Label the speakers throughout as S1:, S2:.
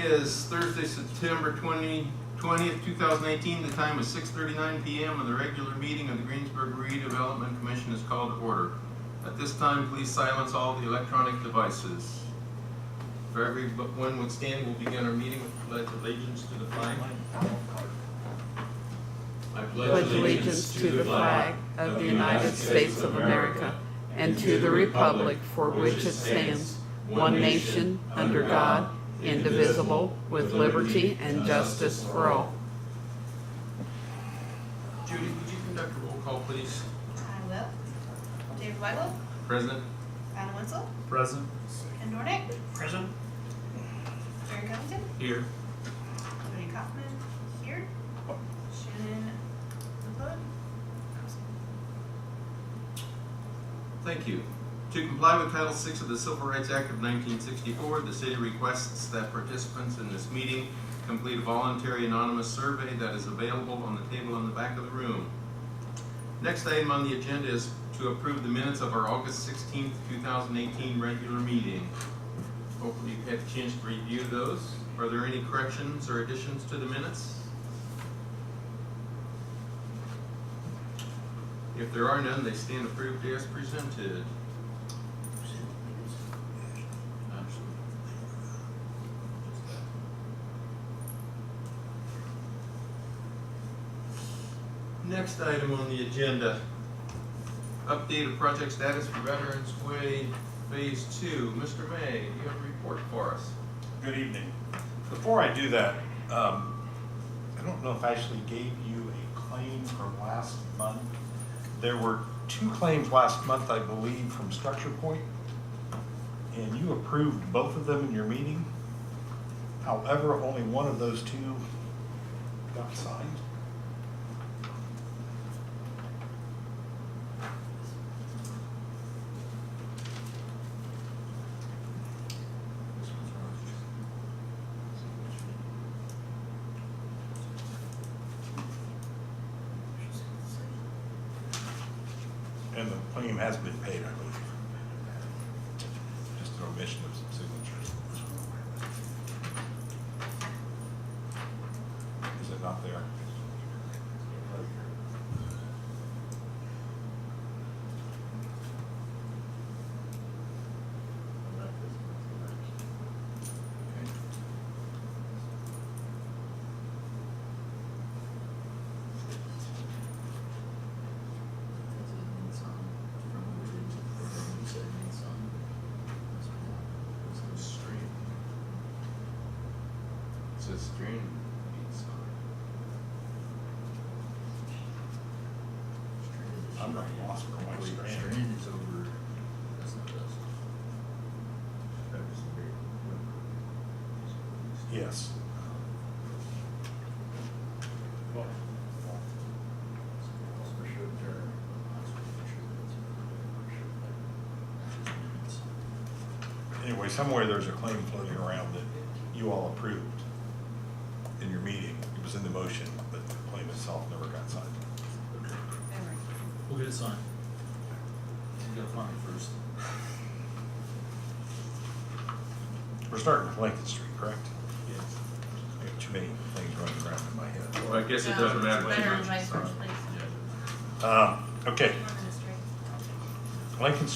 S1: is Thursday, September 20th, 2018. The time is 6:39 p.m. and the regular meeting of the Greensburg Redevelopment Commission is called to order. At this time, please silence all the electronic devices. For everyone would stand, we'll begin our meeting with the Pledge of Allegiance to the flag. I
S2: pledge allegiance to the flag of the United States of America and to the republic for which it stands, one nation, under God, indivisible, with liberty and justice for all.
S1: Judy, would you conduct a roll call, please?
S3: I will. David Weigel.
S1: Present.
S3: Adam Wenzel.
S4: Present.
S3: Ken Dornick.
S4: Present.
S3: Barry Covington.
S1: Here.
S3: Tony Kaufman. Here. Shannon McLeod.
S1: Thank you. To comply with Title VI of the Civil Rights Act of 1964, the city requests that participants in this meeting complete a voluntary anonymous survey that is available on the table in the back of the room. Next item on the agenda is to approve the minutes of our August 16th, 2018 regular meeting. Hopefully you've had a chance to review those. Are there any corrections or additions to the minutes? If there are none, they stand approved as presented. Next item on the agenda, update of project status for Veterans Way Phase 2. Mr. May, you have a report for us.
S5: Good evening. Before I do that, I don't know if I actually gave you a claim from last month. There were 2 claims last month, I believe, from Structure Point, and you approved both of them in your meeting. However, only one of those 2 got signed. And the claim has been paid, I believe. Just an omission of some signatures. Is it not there?
S1: Stream.
S5: I'm not lost for my strand.
S4: is over. That's not us.
S5: Yes. Anyway, somewhere there's a claim floating around that you all approved in your meeting. It was in the motion, but the claim itself never got signed.
S4: Okay. We'll get it signed. We gotta find it first.
S5: We're starting with Lincoln Street, correct?
S4: Yes.
S5: I have too many things running around in my head.
S1: Well, I guess it doesn't matter.
S3: Veterans Way first, please.
S5: Okay,
S3: Administrative.
S5: Lincoln's,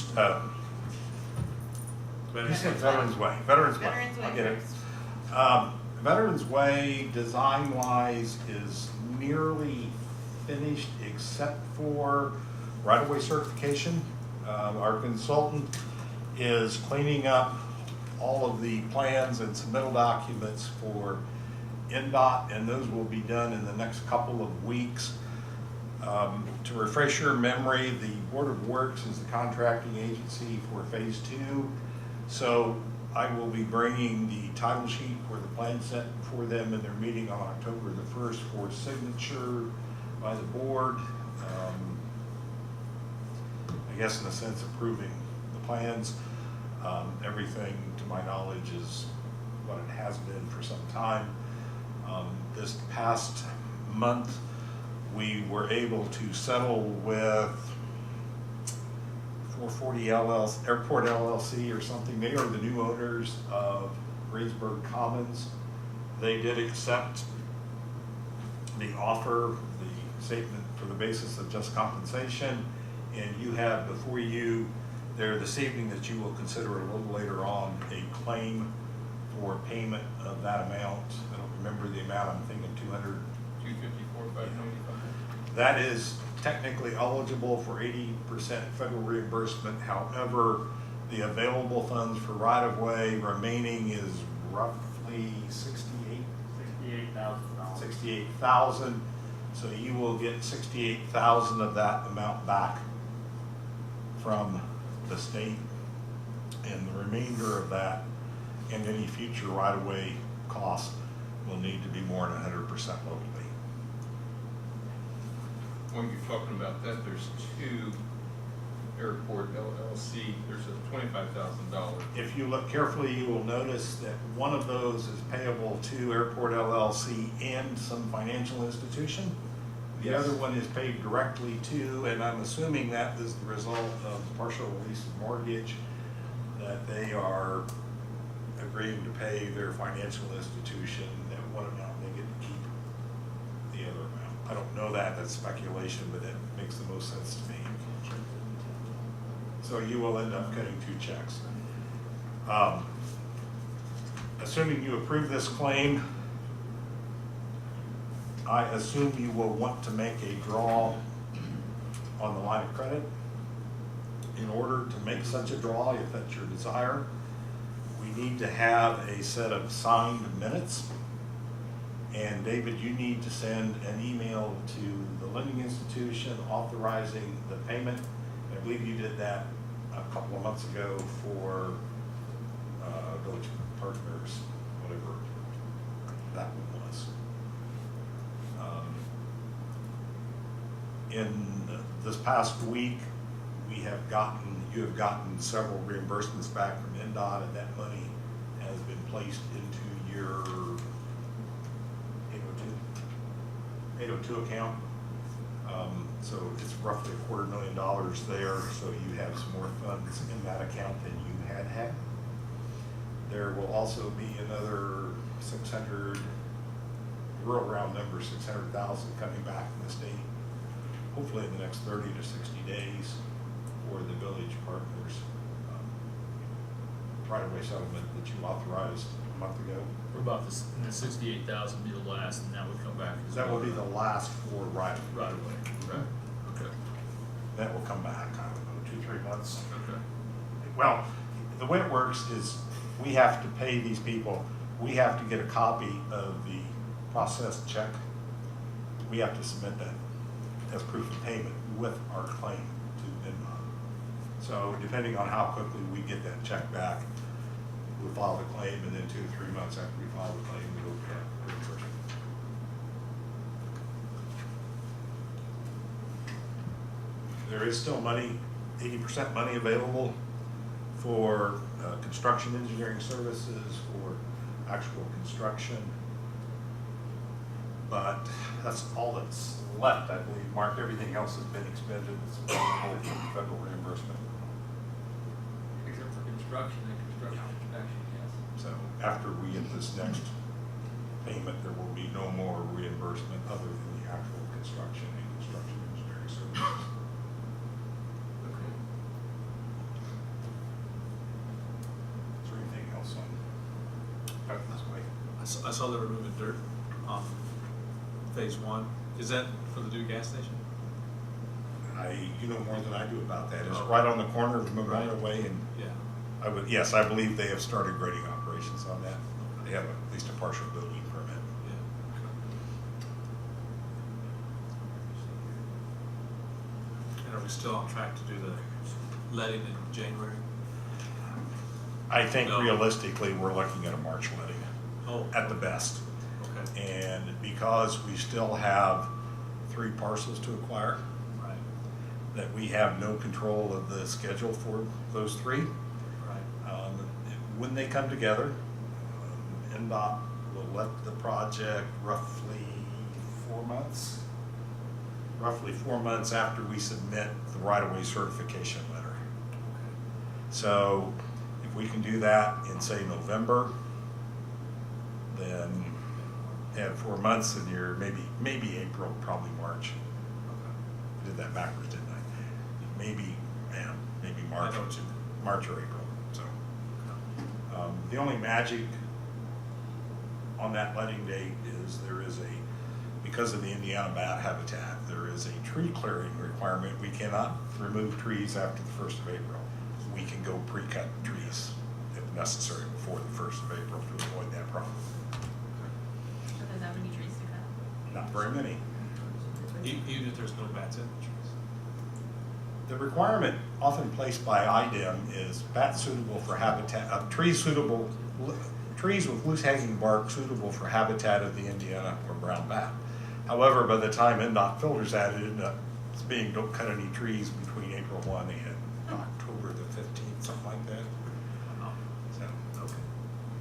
S5: you said Veterans Way. Veterans Way.
S3: Veterans Way
S5: I'll get it.
S3: first.
S5: Veterans Way, design-wise, is nearly finished except for right-of-way certification. Our consultant is cleaning up all of the plans and submittal documents for NDOT, and those will be done in the next couple of weeks. To refresh your memory, the Board of Works is the contracting agency for Phase 2. So I will be bringing the title sheet for the plan set for them in their meeting on October the 1st for signature by the board. I guess in a sense approving the plans. Everything to my knowledge is what it has been for some time. This past month we were able to settle with 440 LLC, Airport LLC or something. They are the new owners of Greensburg Commons. They did accept the offer, the statement for the basis of just compensation, and you have before you there this evening that you will consider a little later on a claim for payment of that amount. I don't remember the amount, I'm thinking 200.
S1: 254, 595.
S5: That is technically eligible for 80% federal reimbursement. However, the available funds for right-of-way remaining is roughly
S6: $68,000.
S5: 68,000. So you will get 68,000 of that amount back from the state, and the remainder of that and any future right-of-way costs will need to be more than 100% locally.
S1: When you're talking about that, there's two airport LLC, there's a $25,000.
S5: If you look carefully, you will notice that one of those is payable to Airport LLC and some financial institution. The
S1: Yes.
S5: other one is paid directly to, and I'm assuming that is the result of partial release of mortgage, that they are agreeing to pay their financial institution that one amount, they get to keep the other amount. I don't know that, that's speculation, but that makes the most sense to me. So you will end up cutting two checks. Assuming you approve this claim, I assume you will want to make a draw on the line of credit. In order to make such a draw, if that's your desire, we need to have a set of signed minutes. And David, you need to send an email to the lending institution authorizing the payment. I believe you did that a couple of months ago for Village Partners, whatever that one was. In this past week, you have gotten several reimbursements back from NDOT, and that money has been placed into your 802 account. So it's roughly $250,000 there, so you have some more funds in that account than you had. There will also be another 600, real round number, 600,000 coming back from the state, hopefully in the next 30 to 60 days for the Village Partners right-of-way settlement that you authorized a month ago.
S4: What about this, and the 68,000 be the last, and that would come back? as
S5: That will
S4: well?
S5: be the last for right-of-way.
S4: Right away, okay, okay,
S5: That will come back, I don't know, 2-3 months.
S4: okay.
S5: Well, the way it works is we have to pay these people, we have to get a copy of the processed check. We have to submit that as proof of payment with our claim to NDOT. So depending on how quickly we get that check back, we'll file the claim, and then 2 to 3 months after we file the claim, we'll get reimbursement. There is still money, 80% money available for construction engineering services, for actual construction. But that's all that's left, I believe. Mark, everything else has been expended, it's available for federal reimbursement.
S7: Except for construction and construction inspection, yes.
S5: So after we get this next payment, there will be no more reimbursement other than the actual construction and construction engineering services.
S1: Okay.
S5: Is there anything else on this way?
S8: I saw they were moving dirt on phase 1. Is that for the new gas station?
S5: You know more than I do about that. It's right on the corner of Memorial Way, and
S8: Yeah.
S5: yes, I believe they have started grading operations on that. They have at least a partial building permit.
S8: Yeah. And are we still on track to do the letting in January?
S5: I think
S8: No.
S5: realistically, we're looking at a March letting
S8: Oh,
S5: at the best.
S8: okay.
S5: And because we still have 3 parcels to acquire,
S8: Right,
S5: that we have no control of the schedule for those 3.
S8: right.
S5: When they come together, NDOT will let the project roughly 4 months. Roughly 4 months after we submit the right-of-way certification letter. So if we can do that in, say, November, then add 4 months and you're maybe April, probably March. I did that backwards, didn't I? Maybe March.
S8: I know what you-
S5: March or April, so. The only magic on that letting date is because of the Indiana bat habitat, there is a tree clearing requirement. We cannot remove trees after the 1st of April. We can go pre-cut trees if necessary before the 1st of April to avoid that problem.
S3: So there's that many trees to cut?
S5: Not very many.
S8: Even if there's no bats in the trees.
S5: The requirement often placed by IDEM is bat suitable for habitat, trees with loose hanging bark suitable for habitat of the Indiana or brown bat. However, by the time NDOT filters that, it ends up being don't cut any trees between April 1 and October the 15th, something like that. So,
S8: Okay.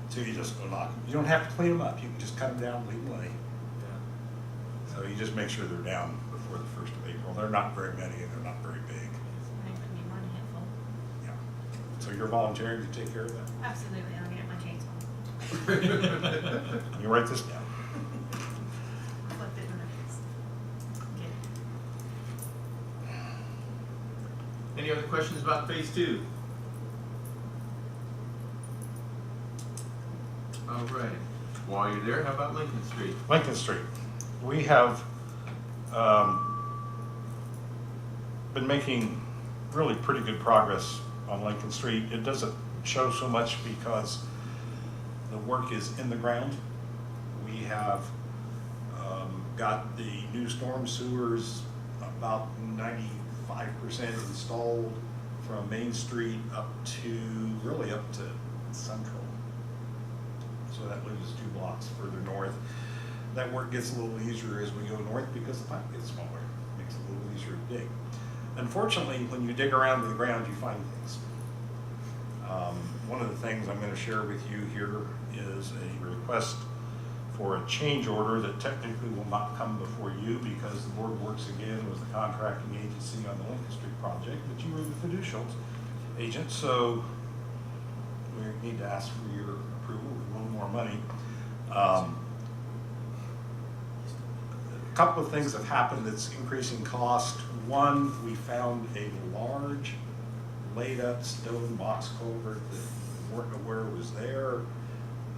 S5: so you just go knock, you don't have to clean them up, you can just cut them down, leave them lay.
S8: Yeah.
S5: So you just make sure they're down before the 1st of April. They're not very many and they're not very big.
S3: I think we need more than a handful.
S5: Yeah. So you're volunteering to take care of that?
S3: Absolutely, I'll get my chainsaw.
S5: You write this down.
S3: Flip it when it's. Get it.
S1: Any other questions about phase 2? All right. While you're there, how about Lincoln Street?
S5: Lincoln Street. We have been making really pretty good progress on Lincoln Street. It doesn't show so much because the work is in the ground. We have got the new storm sewers about 95% installed from Main Street up to Central. So that leaves us 2 blocks further north. That work gets a little easier as we go north because the pipe gets smaller. Makes it a little easier to dig. Unfortunately, when you dig around in the ground, you find things. One of the things I'm going to share with you here is a request for a change order that technically will not come before you because the Board of Works again was the contracting agency on the Lincoln Street project, but you were the fiducial agent, so we need to ask for your approval with a little more money. A couple of things have happened that's increasing cost. One, we found a large laid up stone box culvert that we weren't aware was there.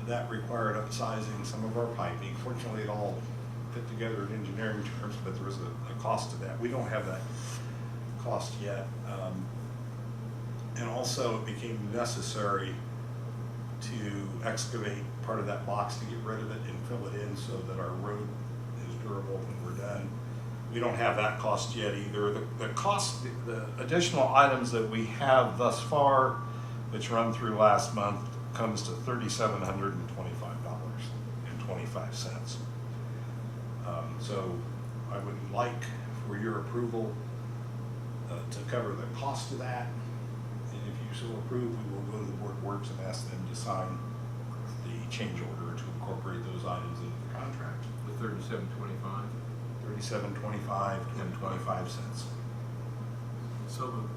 S5: That required upsizing some of our piping. Fortunately, it all fit together in engineering terms, but there was a cost to that. We don't have that cost yet. And also it became necessary to excavate part of that box to get rid of it and fill it in so that our road is durable when we're done. We don't have that cost yet either. The cost, the additional items that we have thus far, which run through last month, comes to $3,725.25. So I would like for your approval to cover the cost of that. And if you so approve, we will go to the Board of Works and ask them to sign the change order to incorporate those items into the contract.
S1: The $37.25.
S5: $37.25 and 25 cents.
S8: So moved.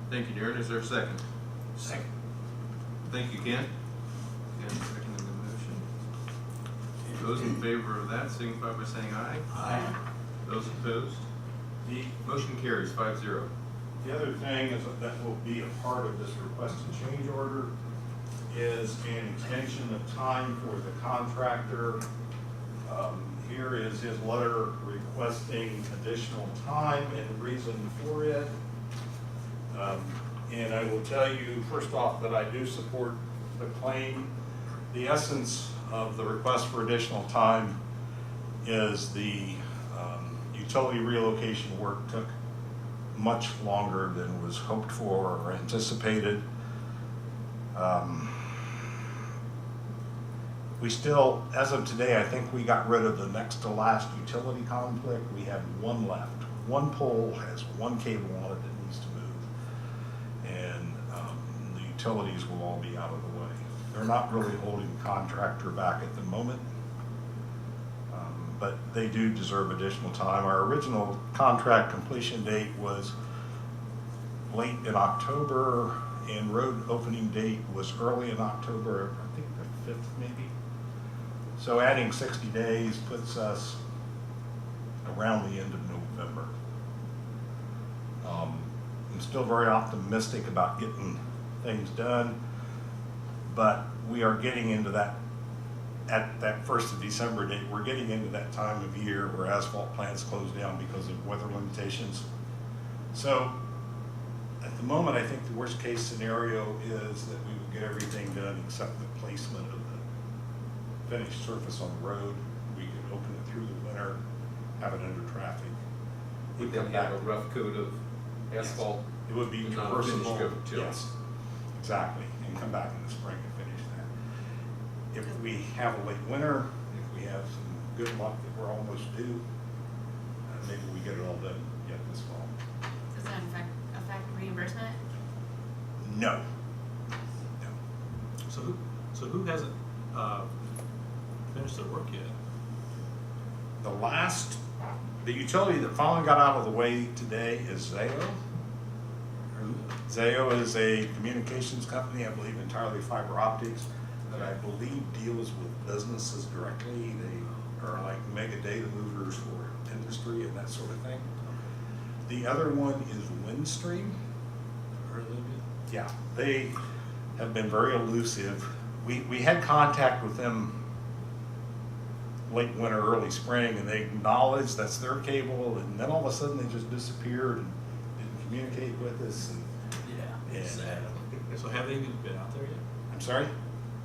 S1: Thank you, Darren. Is there a second?
S8: Second.
S1: Thank you, Ken. Ken seconding the motion. Those in favor of that signify by saying aye.
S8: Aye.
S1: Those opposed?
S5: The
S1: Motion carries 5-0.
S5: The other thing is that will be a part of this request and change order is an extension of time for the contractor. Here is his letter requesting additional time and reason for it. And I will tell you, first off, that I do support the claim. The essence of the request for additional time is the utility relocation work took much longer than was hoped for or anticipated. We still, as of today, I think we got rid of the next to last utility conflict. We have one left. One pole has one cable on it that needs to move. And the utilities will all be out of the way. They're not really holding the contractor back at the moment. But they do deserve additional time. Our original contract completion date was late in October, and road opening date was early in October, I think the 5th maybe. So adding 60 days puts us around the end of November. I'm still very optimistic about getting things done, but we are getting into that, at that 1st of December date, we're getting into that time of year where asphalt plants close down because of weather limitations. So at the moment, I think the worst case scenario is that we will get everything done except the placement of the finished surface on the road. We could open it through the winter, have it under traffic.
S1: We
S5: Come
S1: can
S5: back.
S1: have a rough coat of asphalt.
S5: It would be
S1: and not a finished
S5: traversable,
S1: coat till.
S5: yes, exactly, and come back in the spring and finish that. If we have a late winter, if we have some good luck that we're almost due, maybe we get it all done yet this fall.
S3: Does that affect reimbursement?
S5: No. No.
S8: So who hasn't, finished their work yet?
S5: The utility that finally got out of the way today is Zayo. Zayo is a communications company, I believe entirely fiber optics, that I believe deals with businesses directly. They are like mega data movers for industry and that sort of thing. The other one is Windstream.
S8: Heard of them
S5: Yeah, they have been very elusive. We had contact with them late winter, early spring, and they acknowledged that's their cable, and then all of a sudden they just disappeared and didn't communicate with us. And,
S8: yet?
S5: and,
S8: Sad. So have they even been out there yet?
S5: I'm sorry?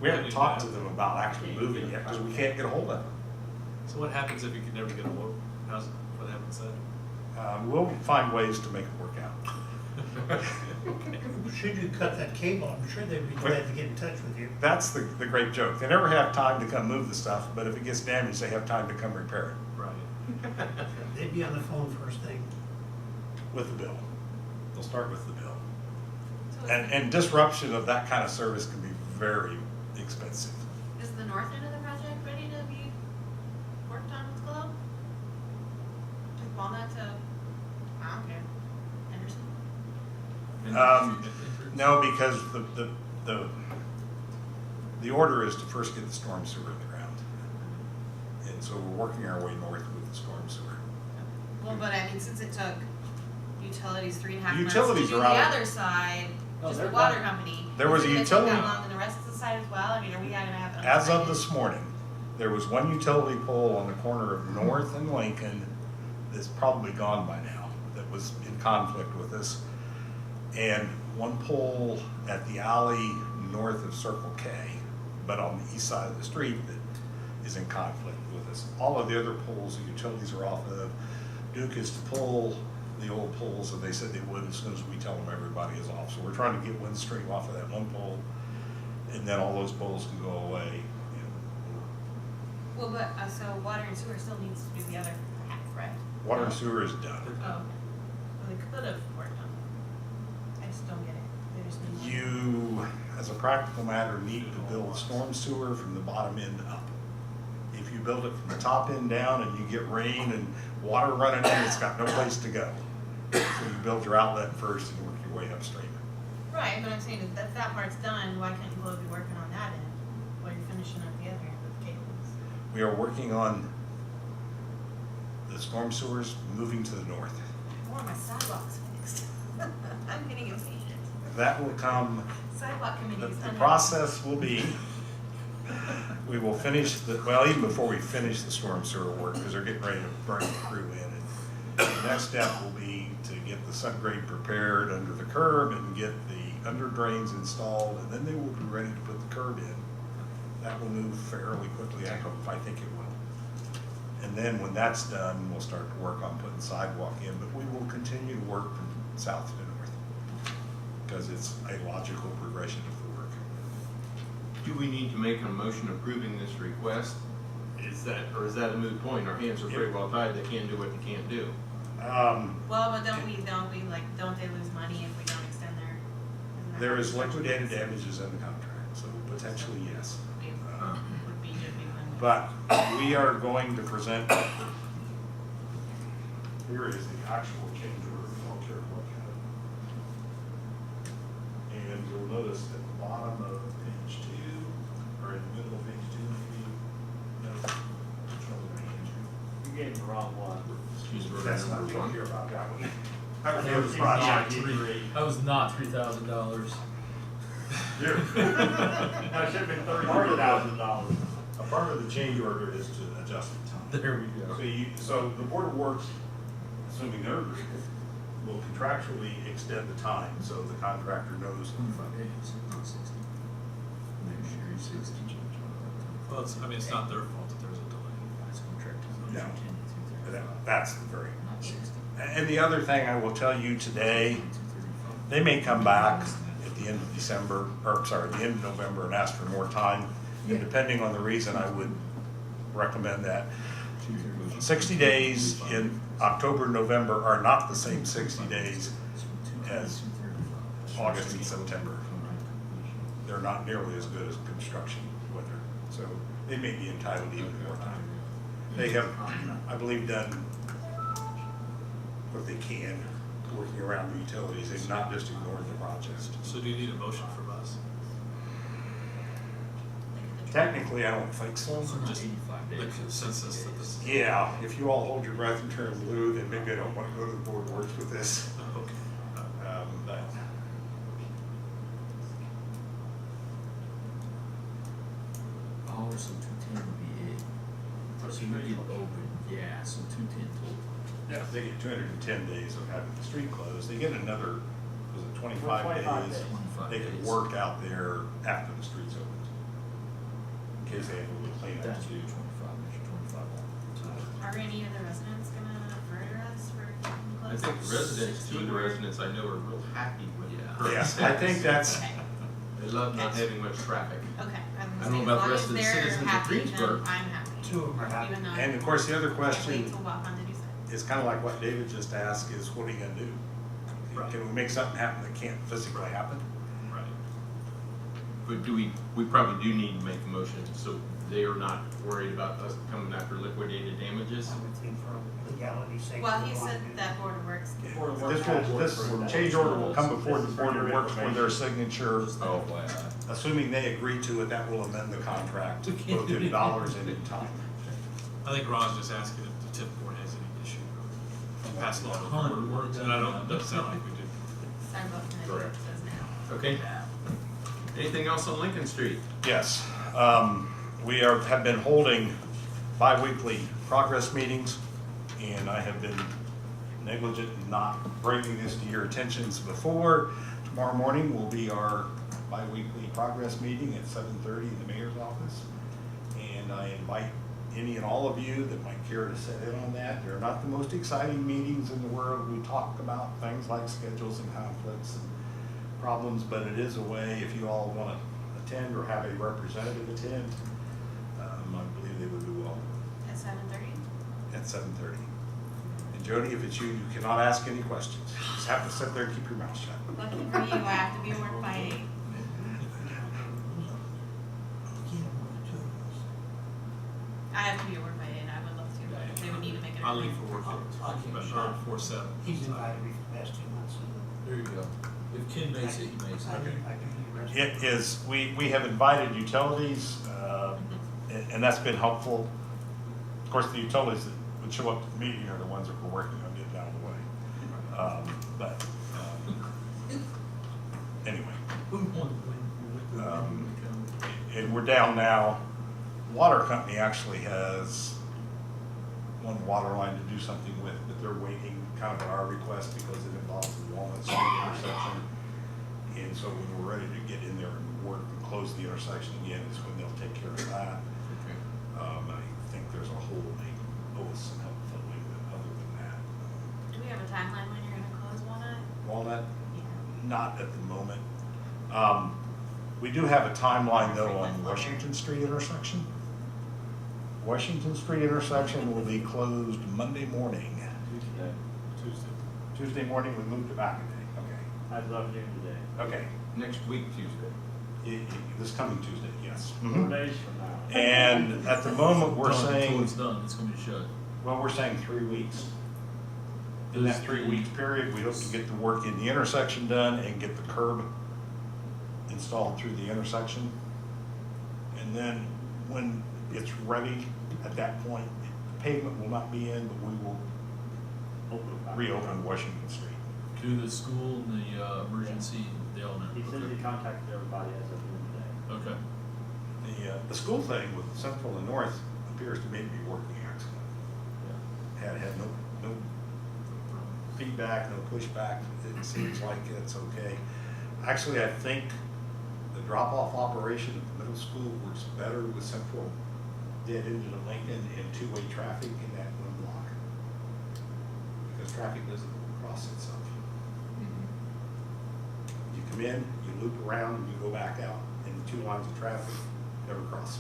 S5: We haven't talked to them about actually moving yet because we can't get a hold of them.
S8: So what happens if you can never get a hold? What happens then?
S5: We'll find ways to make it work out.
S6: Should you cut that cable, I'm sure they'd be glad to get in touch with you.
S5: That's the great joke. They never have time to come move the stuff, but if it gets damaged, they have time to come repair it
S8: Right.
S6: They'd be on the phone first thing.
S5: with the bill. They'll start with the bill.
S3: So is,
S5: And disruption of that kind of service can be very expensive.
S3: is the north end of the project ready to be worked on with Globe? Like Walnut to, I don't care, Henderson?
S5: No, because the order is to first get the storm sewer in the ground. And so we're working our way north with the storm sewer.
S3: Well, but I mean, since it took utilities 3.5 months to
S5: Utilities
S3: do
S5: are
S3: the
S5: out.
S3: other side,
S7: Oh,
S3: just the
S7: they're
S3: water
S7: done.
S3: company.
S5: There was
S3: is
S5: a
S3: it gonna take
S5: utility-
S3: that long in the rest of the side as well? I mean, are we gonna have it?
S5: As of
S3: unsighted?
S5: this morning, there was one utility pole on the corner of North and Lincoln that's probably gone by now, that was in conflict with us. And one pole at the alley north of Circle K, but on the east side of the street that is in conflict with us. All of the other poles, the utilities are off of. Duke is to pull the old poles, and they said they would as soon as we tell them everybody is off. So we're trying to get Windstream off of that one pole, and then all those poles can go away.
S3: Well, but, so water and sewer still needs to do the other half, right?
S5: Water and sewer is done.
S3: Oh, well, they could have worked on it. I just don't get it. They just need.
S5: You, as a practical matter, need to build storm sewer from the bottom end up. If you build it from the top end down and you get rain and water running in, it's got no place to go. So you build your outlet first and work your way upstream.
S3: Right, but I'm saying if that part's done, why can't Globe be working on that end while you're finishing up the other end with cables?
S5: We are working on the storm sewers moving to the north.
S3: I want my sidewalks fixed. I'm getting impatient.
S5: That will come,
S3: Sidewalk committee is
S5: the
S3: unhappy.
S5: process will be, we will finish well, even before we finish the storm sewer work, because they're getting ready to bring the crew in. And the next step will be to get the subgrade prepared under the curb and get the under drains installed, and then they will be ready to put the curb in. That will move fairly quickly, I hope, I think it will. And then when that's done, we'll start to work on putting sidewalk in, but we will continue to work from south to north, because it's a logical progression of the work.
S1: Do we need to make a motion approving this request? Is that a moot point? Our hands are pretty well tied. They can't do what they can't do.
S3: Well, but don't they lose money if we don't extend their? isn't that
S5: There
S3: how
S5: is
S3: it works?
S5: liquidated damages in the contract, so potentially yes.
S3: Would be good win-win.
S5: But we are going to present, here is the actual change order, if you don't care to look at it. And you'll notice at the bottom of page 2, or in the middle of page 2 maybe, no,
S7: getting the wrong one.
S5: That's not, we don't care about that one. That was the
S6: That
S5: other
S6: was
S5: project.
S4: That was not $3,000.
S5: Here.
S7: That should have been $30,000.
S5: A part of the change order is to adjust the time.
S4: There we go.
S5: So the Board of Works, assuming they're agreeable, will contractually extend the time so the contractor knows.
S4: 25 days, not 60.
S8: Well, it's, I mean, it's not their fault that there's a delay.
S5: No. That's the very. And the other thing I will tell you today, they may come back at the end of December, or sorry, the end of November and ask for more time. And depending on the reason, I would recommend that. 60 days in October, November are not the same 60 days as August and September. They're not nearly as good as construction weather, so they may be entitled to even more time. They have, I believe, done what they can working around the utilities. They've not just ignored the project.
S8: So do you need a motion from us?
S5: Technically, I don't think so.
S8: Just the consensus that this is.
S5: Yeah, if you all hold your breath and turn blue, then maybe I don't want to go to the Board of Works with this.
S8: Okay.
S5: But
S9: Oh, so 210 would be it. So you get open, yeah, so 210 total.
S5: yeah, they get 210 days of having the street closed. They get another, was it 25
S7: 25
S5: days?
S7: days.
S9: 25
S5: They can
S9: days.
S5: work out there after the street's opened. In case they have a little cleanup
S9: That's
S5: to do.
S9: 25, there's 25 on.
S3: Are any of the residents gonna murder us for keeping
S1: I
S3: closed?
S1: think the residents, two of the residents I know are real happy with
S9: Yeah.
S1: current
S5: Yeah, I
S1: status.
S5: think that's,
S3: Okay,
S1: They love not having much traffic.
S3: okay.
S1: I don't know about the rest of the citizens of Greensburg.
S3: I'm happy.
S6: Two of them are happy.
S3: Even though
S5: and of course, the other
S3: I can't wait
S5: question
S3: to walk on to do so.
S5: is kind of like what David just asked, is what are you gonna do? Can we make something happen that can't physically happen?
S8: Right.
S1: But we probably do need to make a motion so they are not worried about us coming after liquidated damages.
S6: I would think for legality's sake.
S3: Well,
S6: we
S3: he
S6: want
S3: said
S6: to do
S3: that Board of Works.
S5: This change order will come before the Board of Works for their signature.
S1: Oh,
S5: Assuming they agree to it, that will amend the contract, both in dollars and in time.
S8: I think Ron's just asking if the TIF board has any issue passing along the board of works, and I don't, doesn't sound like we do.
S3: Sorry about that.
S1: Correct.
S3: Says now.
S1: okay. Anything else on Lincoln Street?
S5: Yes, we have been holding bi-weekly progress meetings, and I have been negligent in not bringing this to your attentions before. Tomorrow morning will be our bi-weekly progress meeting at 7:30 in the mayor's office. And I invite any and all of you that might care to sit in on that. They're not the most exciting meetings in the world. We talk about things like schedules and conflicts and problems, but it is a way, if you all want to attend or have a representative attend, I believe they would do well
S3: At 7:30?
S5: at 7:30. And Jody, if it's you, you cannot ask any questions. You just have to sit there and keep your mouth shut.
S3: Lucky for you, I have to be at work by 8. I have to be at work by 8. I would love to, but they would need to make it.
S8: I'll leave for work
S6: I'll give
S8: at
S6: it a shot.
S8: 4:07.
S6: He's invited me for the past 2 months.
S9: There you go. If Ken makes it, he makes
S6: I
S9: it.
S6: do the rest.
S5: It is, we have invited utilities, and that's been helpful. Of course, the utilities that would show up to the meeting are the ones that we're working on getting out of the way. Anyway, and we're down now. Water company actually has one water line to do something with, but they're waiting kind of at our request because it involves the Walnut Street intersection. And so when we're ready to get in there and work and close the intersection again is when they'll take care of that. I think there's a hole they owe us some help filling, but other than that,
S3: Do we have a timeline when you're gonna close Walnut?
S5: Walnut,
S3: Yeah.
S5: not at the moment. We do have a timeline though on Washington Street intersection. Washington Street intersection will be closed Monday morning.
S8: Tuesday.
S5: Tuesday morning, we moved it back a day. Okay.
S7: I'd love noon today.
S5: Okay.
S1: Next week, Tuesday.
S5: This coming Tuesday, yes.
S7: 4 days from now.
S5: And at the moment, we're
S4: Done,
S5: saying,
S4: Until it's done, it's gonna be shut.
S5: well, we're saying 3 weeks. In that 3 week period, we hope to get the work in the intersection done and get the curb installed through the intersection. And then when it's ready, at that point, pavement will not be in, but we will reopen Washington Street.
S9: To the school and the emergency, they all know.
S7: He said he contacted everybody as of noon today.
S9: Okay.
S5: The school thing with Central and North appears to me to be working excellent. Had no feedback, no pushback. It seems like it's okay. Actually, I think the drop-off operation at the middle school works better with Central dead end of Lincoln and two-way traffic in that one block. Because traffic doesn't cross itself. You come in, you loop around, and you go back out, and the two lines of traffic never cross.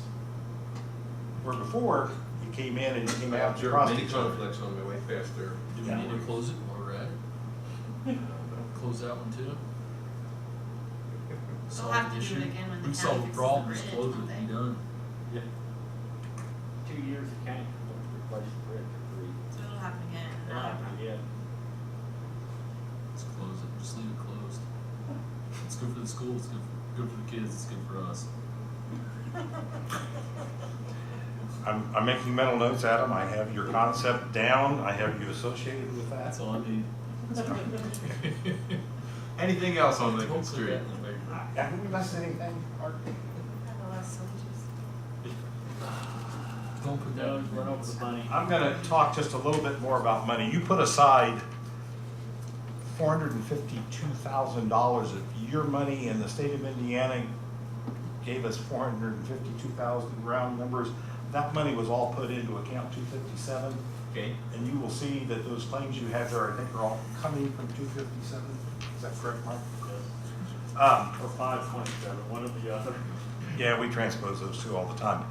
S5: Where before, you came in and you came out and
S1: Observed
S5: crossed
S1: many
S5: each other.
S1: conflicts on my way past there.
S9: Do we need to close it while we're at it? Close that one too?
S3: We'll have to do it again when the
S9: We
S3: county
S9: solve the
S3: fixes
S9: problem,
S3: the
S9: just
S3: bridge,
S9: close
S3: won't
S9: it,
S3: they?
S9: be done.
S7: Yeah. 2 years the county will replace the bridge for free.
S3: So it'll happen again.
S7: They're not gonna get.
S9: Let's close it, just leave it closed. It's good for the school, it's good for the kids, it's good for us.
S5: I'm making mental notes, Adam. I have your concept down. I have you associated with that.
S9: That's all I need.
S1: Anything else on Lincoln
S9: Don't put
S1: Street?
S9: that in the paper.
S5: Have we missed anything, Art?
S9: Don't put that
S7: No,
S9: in
S7: run over the money.
S5: I'm gonna talk just a little bit more about money. You put aside $452,000 of your money, and the state of Indiana gave us $452,000 round numbers. That money was all put into account 257,
S1: Okay.
S5: and you will see that those claims you have there, I think, are all coming from 257. Is that correct, Mark?
S7: Or 527, one or the other.
S5: Yeah, we transpose those two all the time.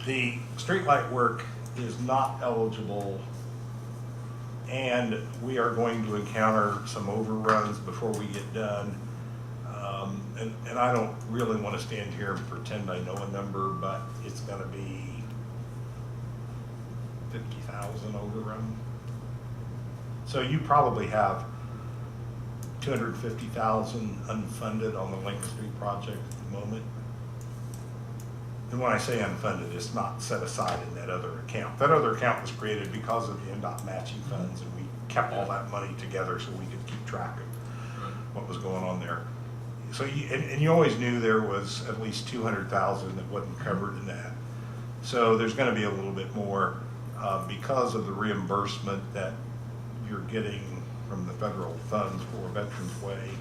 S5: The streetlight work is not eligible, and we are going to encounter some overruns before we get done. And I don't really want to stand here and pretend I know a number, but it's gonna be 50,000 overrun. So you probably have 250,000 unfunded on the Lincoln Street project at the moment. And when I say unfunded, it's not set aside in that other account. That other account was created because of the NDOT matching funds, and we kept all that money together so we could keep track of what was going on there. So and you always knew there was at least 200,000 that wasn't covered in that. So there's gonna be a little bit more because of the reimbursement that you're getting from the federal funds for Veterans Way.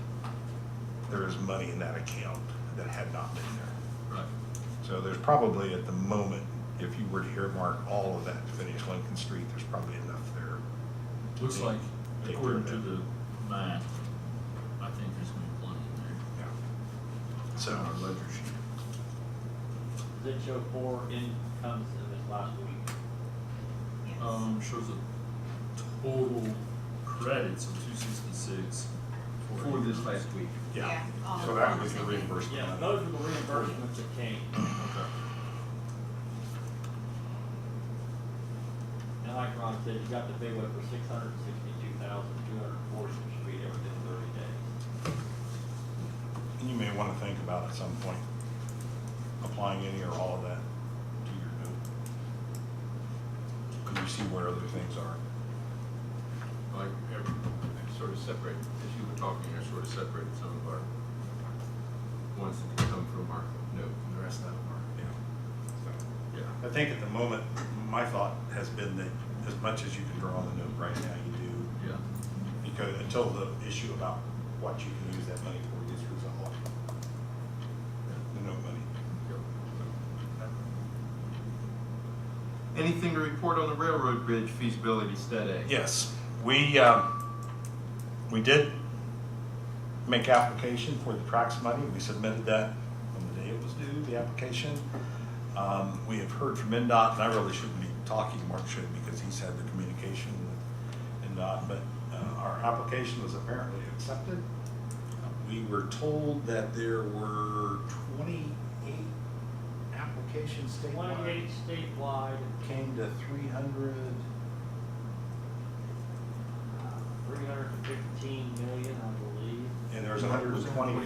S5: There is money in that account that had not been there.
S9: Right.
S5: So there's probably at the moment, if you were to earmark all of that to finish Lincoln Street, there's probably enough there.
S9: Looks like,
S5: Take
S9: according
S5: care
S9: to
S5: of
S9: the math, I think there's gonna be plenty in there.
S5: Yeah.
S9: It's on our ledger sheet.
S7: Does it show 4 incomes in this last week?
S3: Yes.
S9: Shows a total credits of 266.
S1: For this last week.
S5: Yeah.
S3: all
S5: So
S3: of
S5: that
S3: them
S5: was the
S3: same.
S5: reimbursement.
S7: Yeah, those are the reimbursements that came.
S9: Okay.
S7: And like Ron said, you got the big one for 662,240 street within 30 days.
S5: And you may want to think about at some point applying any or all of that to your note. Can you see where other things are?
S1: Like, I sort of separate, as you were talking, I sort of separated some of our ones that can come from our note, and the rest of them are,
S5: Yeah. So,
S1: yeah.
S5: I think at the moment, my thought has been that as much as you can draw on the note right now, you do.
S9: Yeah.
S5: Because until the issue about what you can use that money for gets resolved. The note money.
S1: Anything to report on the railroad bridge feasibility study?
S5: Yes, we did make application for the tracks money. We submitted that on the day it was due, the application. We have heard from NDOT, and I really shouldn't be talking, Mark should, because he's had the communication with NDOT, but our application was apparently accepted. We were told that there were 28 applications statewide.
S7: 28 statewide,
S5: Came to
S7: 315 million, I believe.
S5: and there's 120